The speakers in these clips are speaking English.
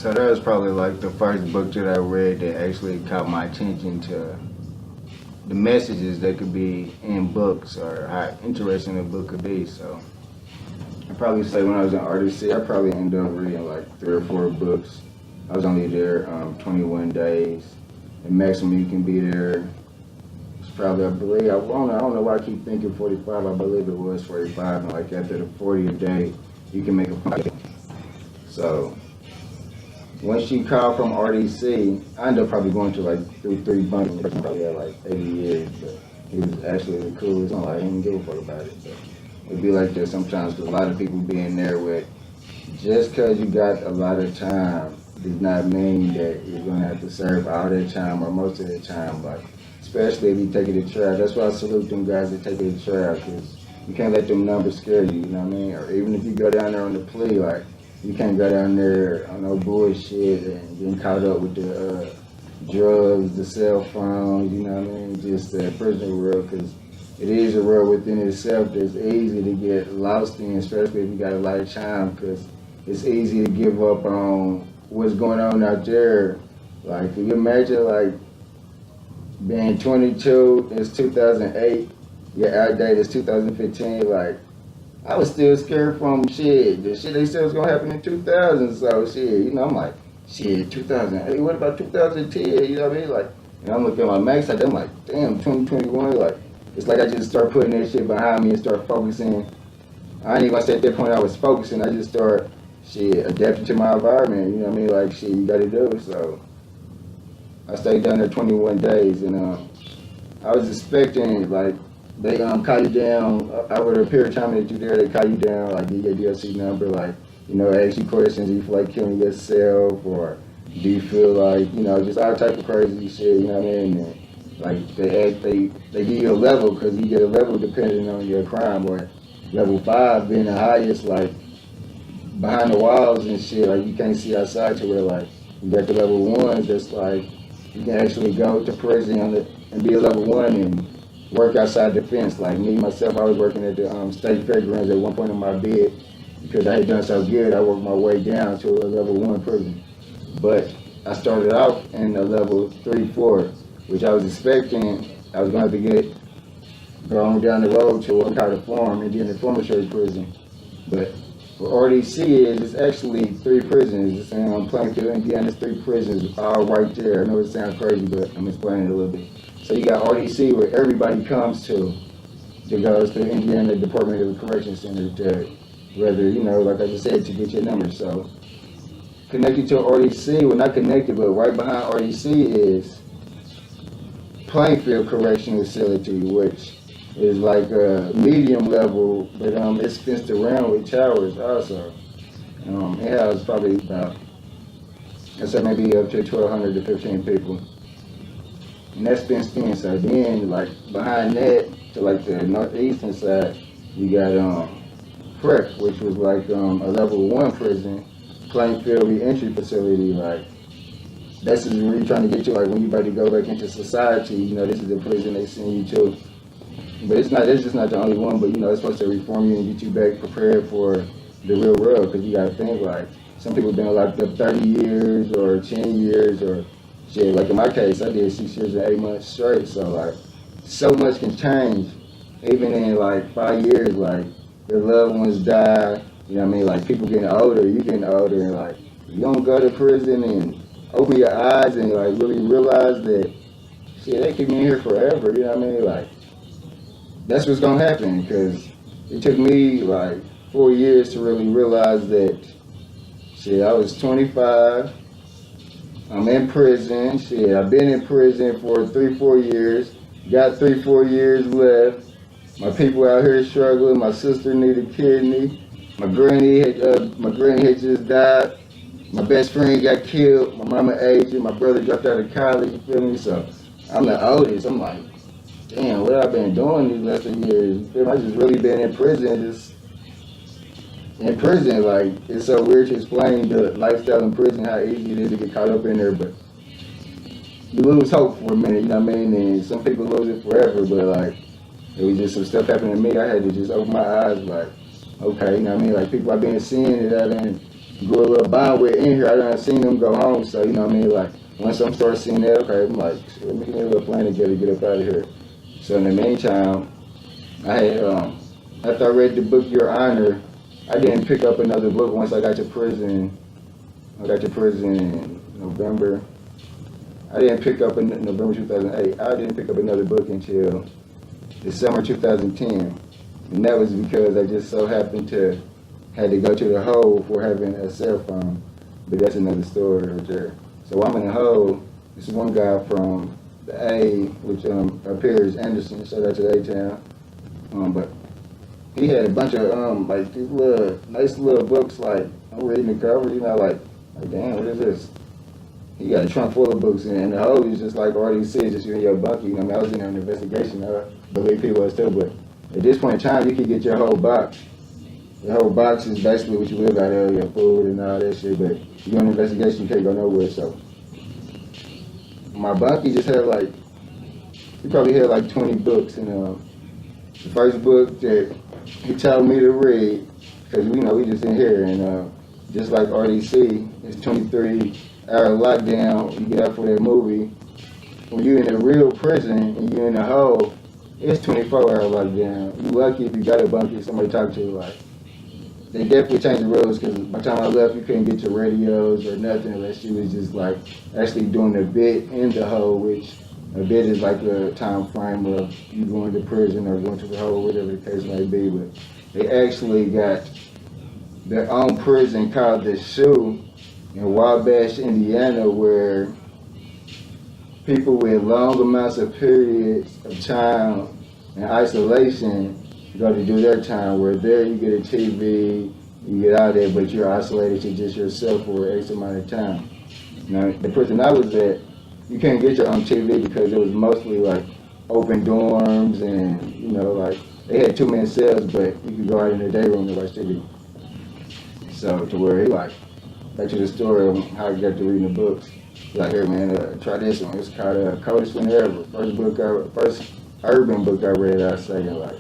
So that was probably like the first book that I read that actually caught my attention to the messages that could be in books or how interesting a book could be. So I'd probably say when I was in RDC, I probably ended up reading like 3 or 4 books. I was only there 21 days. The maximum you can be there is probably, I believe, I don't know why I keep thinking 45. I believe it was 45. And like after the 40th day, you can make a fight. So once you call from RDC, I ended up probably going to like through 3 bunches. Probably had like 80 years, but he was actually the coolest. I'm like, I didn't give a fuck about it. But it'd be like that sometimes because a lot of people being there with, just because you got a lot of time does not mean that you're going to have to serve all that time or most of the time. Like, especially if you take it to trial. That's why I salute them guys that take it to trial, because you can't let them numbers scare you, you know what I mean? Or even if you go down there on the plea, like, you can't go down there on no bullshit and getting caught up with the drugs, the cell phones, you know what I mean? Just the prison world, because it is a world within itself that's easy to get lost in, especially if you got a lot of time, because it's easy to give up on what's going on out there. Like, can you imagine, like, being 22, it's 2008, your out date is 2015, like, I was still scared from shit. The shit they said was gonna happen in 2000, so shit, you know, I'm like, shit, 2008, what about 2010, you know what I mean? Like, and I'm looking at my max, I'm like, damn, 2021, like, it's like I just start putting that shit behind me and start focusing. I ain't even gonna say at that point I was focusing, I just start, shit, adapting to my environment, you know what I mean? Like, shit, you gotta do it, so. I stayed down there 21 days, and I was expecting, like, they call you down over the period of time that you're there. They call you down, like, get your DLC number, like, you know, ask you questions. Do you feel like killing yourself, or do you feel like, you know, just all type of crazy shit. You know what I mean? And, like, they give you a level, because you get a level depending on your crime. Or level 5 being the highest, like, behind the walls and shit. Like, you can't see outside to where, like, you got the level 1s that's like you can actually go to prison and be a level 1 and work outside the fence. Like me, myself, I was working at the state fairgrounds at one point in my bid because I had done so good. I worked my way down to a level 1 prison. But I started off in a level 3, 4, which I was expecting I was going to have to go on down the road to what we call the farm and then the formatory prison. But what RDC is, it's actually 3 prisons. It's in Plainfield, Indiana, it's 3 prisons all right there. I know it sounds crazy, but I'm explaining it a little bit. So you got RDC where everybody comes to goes to the Indiana Department of Correction Center to, whether, you know, like I just said, to get your numbers. So connected to RDC, well, not connected, but right behind RDC is Plainfield Correctional Facility, which is like a medium level, but it's fenced around with towers also. It has probably about, I said maybe up to 1,200 to 15 people. And that's fenced in. So then, like, behind that, to like the northeastern side, you got PrEP, which was like a level 1 prison, Plainfield reentry facility. Like, that's where you're trying to get to, like, when you're about to go back into society, you know, this is the prison they send you to. But it's just not the only one, but, you know, it's supposed to reform you and get you back prepared for the real world, because you got to think, like, some people have been locked up 30 years or 10 years or shit. Like in my case, I did 6 years and 8 months straight, so, like, so much can change. Even in, like, 5 years, like, your loved ones die, you know what I mean? Like, people getting older, you getting older, and, like, you don't go to prison and open your eyes and, like, really realize that, shit, they keep me in here forever, you know what I mean? Like, that's what's gonna happen, because it took me like 4 years to really realize that, shit, I was 25, I'm in prison, shit, I've been in prison for 3, 4 years, got 3, 4 years left, my people out here struggling, my sister needed a kidney, my granny had just died, my best friend got killed, my mama aged, my brother dropped out of college, you feel me? So I'm the oldest, I'm like, damn, what I've been doing these last 2 years, I just really been in prison, like, it's so weird to explain the lifestyle in prison, how easy it is to get caught up in there, but you lose hope for a minute, you know what I mean, and some people lose it forever, but, like, it was just some stuff happening to me, I had to just open my eyes, like, okay, you know what I mean, like, people I've been seeing that I've been grew a little bond with in here. I done seen them go home, so you know what I mean. Like once I'm start seeing that, okay, I'm like, let me get a little plan together, get up out of here. So in the meantime, I had after I read the book Your Honor, I didn't pick up another book once I got to prison. I got to prison in November. I didn't pick up in November 2008. I didn't pick up another book until December 2010. And that was because I just so happened to had to go to the hole for having a cell phone. But that's another story right there. So while I'm in the hole, this one guy from the A, which up here is Anderson, shout out to A-Town. But he had a bunch of like these little nice little books. Like I'm reading the cover, you know, like damn, what is this? He got a trunk full of books, and the hole is just like already said, just you and your bunkie. You know, I mean, I was in an investigation. I believe people was too, but at this point in time, you can get your whole box. The whole box is basically what you live out of, your food and all that shit. But you're on an investigation, you can't go nowhere. So my bunkie just had like, he probably had like 20 books, and the first book that he told me to read, because you know we just in here, and just like RDC, it's 23-hour lockdown. You get out for that movie. When you're in a real prison and you're in a hole, it's 24-hour lockdown. You lucky if you got a bunkie, somebody talk to you. Like they definitely changed the rules, because by the time I left, you couldn't get your radios or nothing unless you was just like actually doing a bit in the hole, which a bit is like a time frame of you going to prison or going to the hole, whatever the case may be. But they actually got their own prison called the Shoe in Wabash, Indiana, where people with long amounts of periods of time in isolation go to do their time, where there you get a TV, you get out there, but you're isolated to just yourself for X amount of time. Now, the prison I was at, you can't get your own TV because it was mostly like open dorms, and you know, like they had 2-man cells, but you could go out in the day room and watch TV. So to where he like, back to the story of how I got to reading the books. Like, here man, try this one. It's called Coldest Winter Ever. First urban book I read, I say, and like,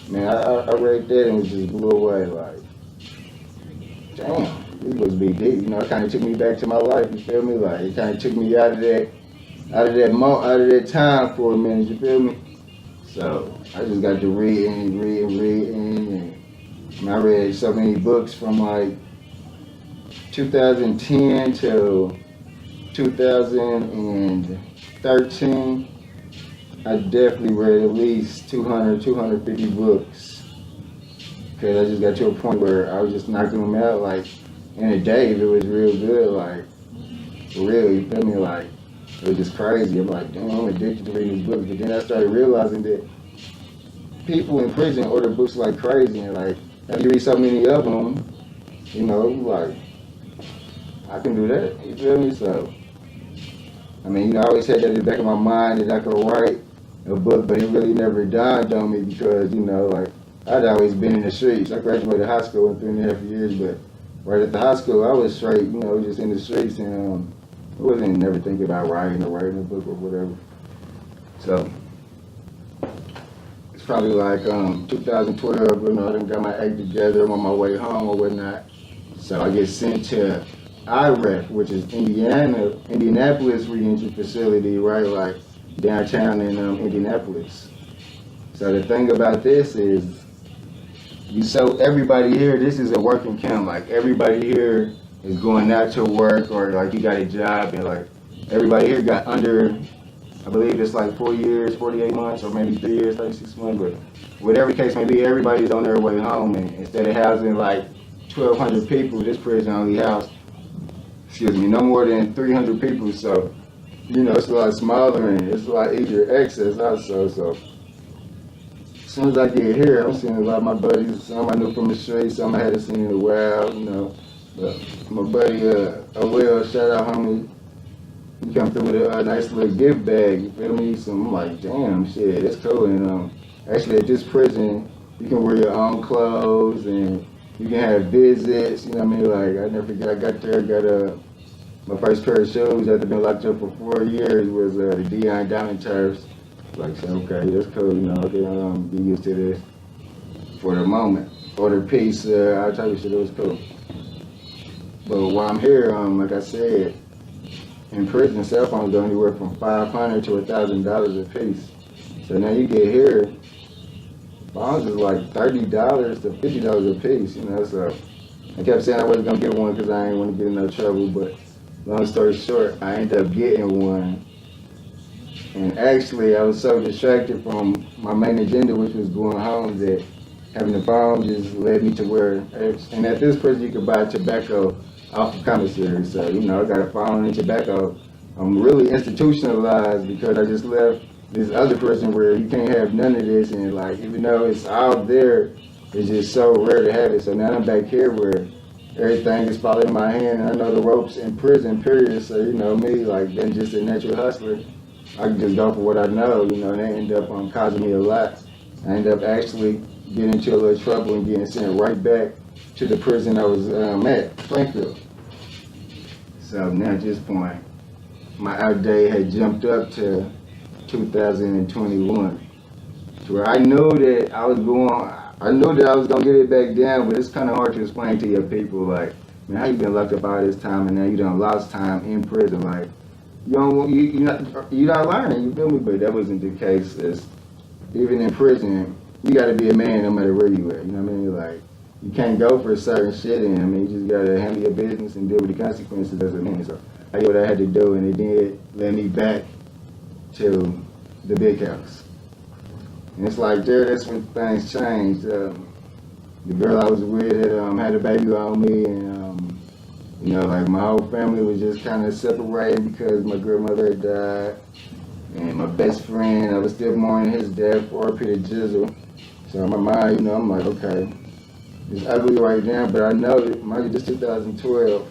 man, I read that and it just blew away. Like, damn, these books be deep. You know, it kind of took me back to my life. You feel me? Like, it kind of took me out of that time for a minute. You feel me? So I just got to read, and I read so many books from like 2010 to 2013. I definitely read at least 200, 250 books. Because I just got to a point where I was just knocking them out like in a day if it was real good, like for real, you feel me? Like it was just crazy. I'm like, damn, I'm addicted to reading these books. But then I started realizing that people in prison order books like crazy, and like after you read so many of them, you know, like I can do that. You feel me? So I mean, you know, I always had that in the back of my mind that I could write a book, but it really never dawned on me because, you know, like I'd always been in the streets. I graduated high school in 3.5 years, but right at the high school, I was straight, you know, just in the streets, and I wasn't never thinking about writing a book or whatever. So it's probably like 2012, you know, I done got my act together. I'm on my way home or whatnot. So I get sent to IREF, which is Indianapolis Reentry Facility, right, like downtown in Indianapolis. So the thing about this is, so everybody here, this is a working camp. Like everybody here is going out to work, or like you got a job, and like everybody here got under, I believe it's like 4 years, 48 months, or maybe 3 years, 36 months. But whatever case may be, everybody's on their way home, and instead of housing like 1,200 people, this prison only housed, no more than 300 people. So, you know, it's a lot smaller and it's a lot easier access also. So, as soon as I get here, I'm seeing a lot of my buddies. Some I knew from the street, some I hadn't seen in a while, you know. But my buddy, Will, shout out, homie. He come through with a nice little gift bag, you feel me? So I'm like, damn, shit, that's cool. And actually at this prison, you can wear your own clothes and you can have visits, you know what I mean? Like, I never forget, I got there, got my first pair of shoes after being locked up for 4 years was the Deion Diamond Turfs. Like, so, okay, that's cool, you know, okay, be used to this for the moment. Order pizza, all type of shit, it was cool. But while I'm here, like I said, in prison, cell phones go anywhere from $500 to $1,000 a piece. So now you get here, phones is like $30 to $50 a piece, you know. So I kept saying I wasn't gonna get one because I didn't want to get in no trouble. But long story short, I ended up getting one. And actually, I was so distracted from my main agenda, which was going home, that having the phone just led me to where, and at this prison you could buy tobacco off the commissary. So, you know, I got a phone and tobacco. I'm really institutionalized because I just left this other prison where you can't have none of this, and like, even though it's out there, it's just so rare to have it. So now I'm back here where everything is falling in my hand, and I know the ropes in prison, period. So, you know, me, like, being just a natural hustler, I can just go for what I know, you know, and they end up causing me a lot. I end up actually getting into a little trouble and getting sent right back to the prison I was at, Plainfield. So now at this point, my out day had jumped up to 2021, to where I knew that I was gonna get it back down, but it's kind of hard to explain to your people, like, man, how you been locked up all this time and now you done lost time in prison, like, you're not learning, you feel me? But that wasn't the case. It's, even in prison, you got to be a man no matter where you at. You know what I mean? Like, you can't go for certain shit, and I mean, you just got to handle your business and deal with the consequences as a man. So I did what I had to do, and it did let me back to the big house. And it's like that's when things changed. The girl I was with had a baby on me, and you know, like, my whole family was just kind of separated because my grandmother had died. And my best friend, I was still mourning his death, RP to Jizzle. So in my mind, you know, I'm like, okay, it's ugly right now, but I know that, mind you, this 2012,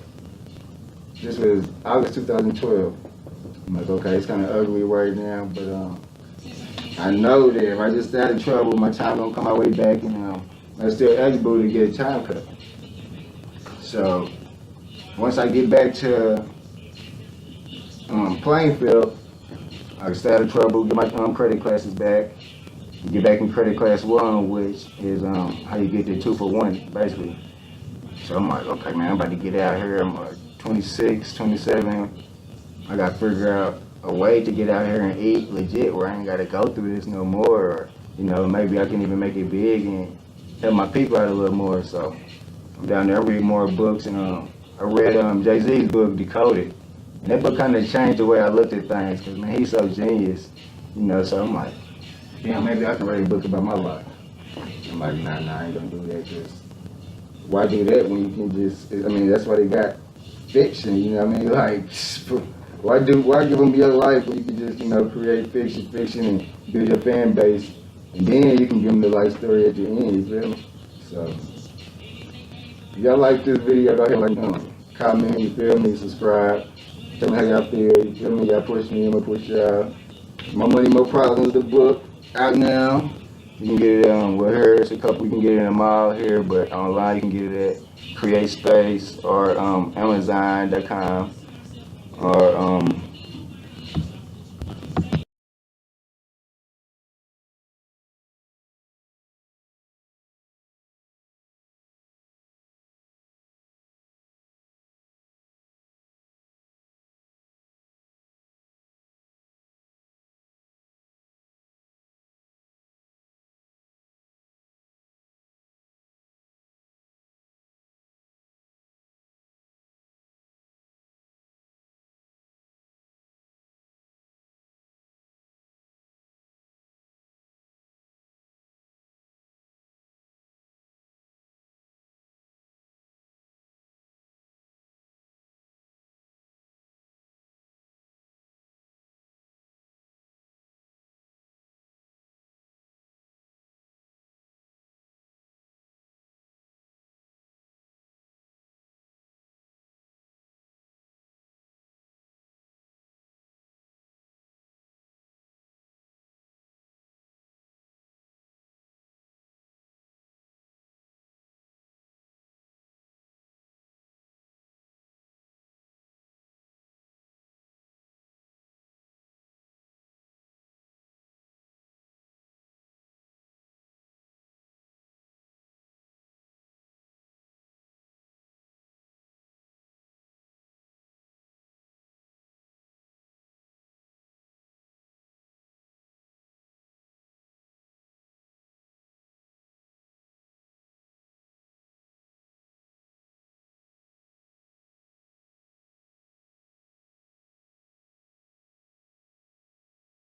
this was August 2012. I'm like, okay, it's kind of ugly right now, but I know that if I just stay out of trouble, my time don't come my way back, and I'm still eligible to get a time cut. So once I get back to Plainfield, I can stay out of trouble, get my credit classes back, get back in credit class 1, which is how you get the 2-for-1, basically. So I'm like, okay, man, I'm about to get out here. I'm like 26, 27. I got to figure out a way to get out here and eat legit, where I ain't got to go through this no more. Or, you know, maybe I can even make it big and help my people out a little more. So I'm down there, I read more books, and I read Jay-Z's book, Decoded. And that book kind of changed the way I looked at things, because, man, he's so genius, you know. So I'm like, yeah, maybe I can write a book about my life. I'm like, nah, I ain't gonna do that, because why do that when you can just, I mean, that's why they got fiction, you know what I mean? Like, why give them your life when you can just, you know, create fiction and build your fan base, and then you can give them the life story at the end, you feel me? So, if y'all like this video, go ahead and comment, you feel me, subscribe. Tell me how y'all feel, you feel me? Y'all push me, I'm gonna push y'all. My Money, More Problems, the book, out now. You can get it well, here, it's a couple, you can get it in the mall here, but online you can get it at Create Space or Amazon.com or